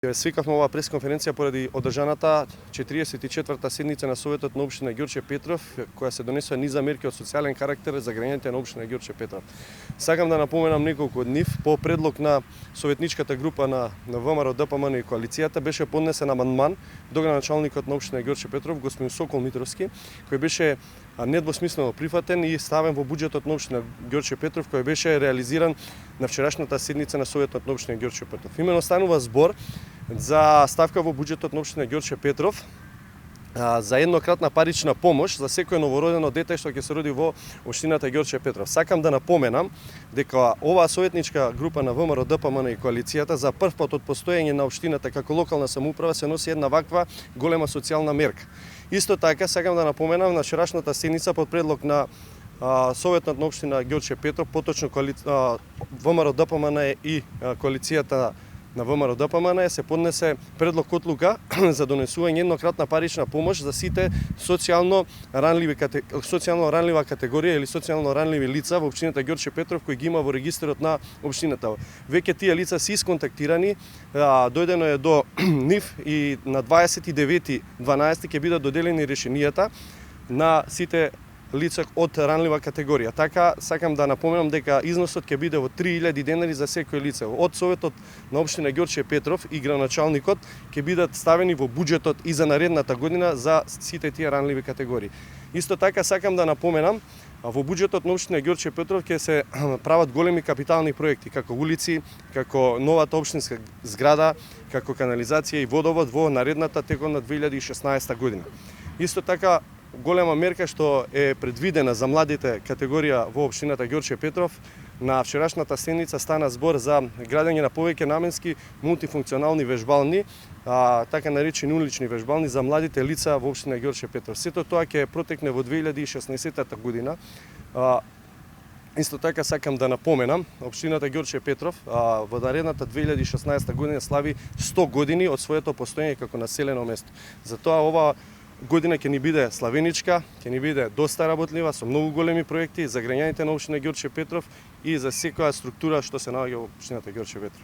Свикавме оваа пресконференција поради одржаната 44-та седница на Советот на општина Ѓорче Петров, која се донесува низ мерки од социјален карактер за граѓаните на општина Ѓорче Петров. Сакам да напоменам неколку од нив. По предлог на советничката група на ВМРО, ДПМН и коалицијата беше поднесен амандман до градоначалникот на општина Ѓорче Петров, господин Сокол Митровски, кој беше недвосмислено прифатен и ставен во буџетот на општина Ѓорче Петров, кој беше реализиран на вчерашната седница на Советот на општина Ѓорче Петров. Имено станува збор за ставка во буџетот на општина Ѓорче Петров за еднократна парична помош за секој новородено дете што ќе се роди во општината Ѓорче Петров. Сакам да напоменам дека оваа советничка група на ВМРО, ДПМН и коалицијата за прв пат од постоење на општината како локална самоуправа се носи една ваква голема социјална мерка. Исто така сакам да напоменам на вчерашната седница под предлог на Советот на општина Ѓорче Петров, поточно ВМРО, ДПМН и коалицијата на ВМРО ДПМН се поднесе предлог одлука за донесување еднократна парична помош за сите социјално ранлива категорија или социјално ранливи лица во општината Ѓорче Петров кои ги има во регистарот на општината. Веќе тие лица се исконтактирани, дојдено е до нив и на 29.12 ќе бидат доделени решенијата на сите лица од ранлива категорија. Така, сакам да напоменам дека износот ќе биде во 3000 денари за секој лице. Од Советот на општина Ѓорче Петров и градоначалникот ќе бидат ставени во буџетот и за наредната година за сите тие ранливи категории. Исто така, сакам да напоменам, во буџетот на општина Ѓорче Петров ќе се прават големи капитални проекти, како улици, како новата општинска зграда, како канализација и водовод во наредната текот на 2016 година. Исто така, голема мерка што е предвидена за младите категорија во општината Ѓорче Петров, на вчерашната седница стана збор за градење на повеќе наменски мултифункционални вежбални, така наречени улични вежбални за младите лица во општина Ѓорче Петров. Сето тоа ќе протекне во 2016 година. Исто така сакам да напоменам, општината Ѓорче Петров во наредната 2016 година слави 100 години од своето постоење како населено место. Затоа ова година ќе ни биде славеничка, ќе ни биде доста работлива, со многу големи проекти за граѓаните на општина Ѓорче Петров и за секоја структура што се наоѓа во општината Ѓорче Петров.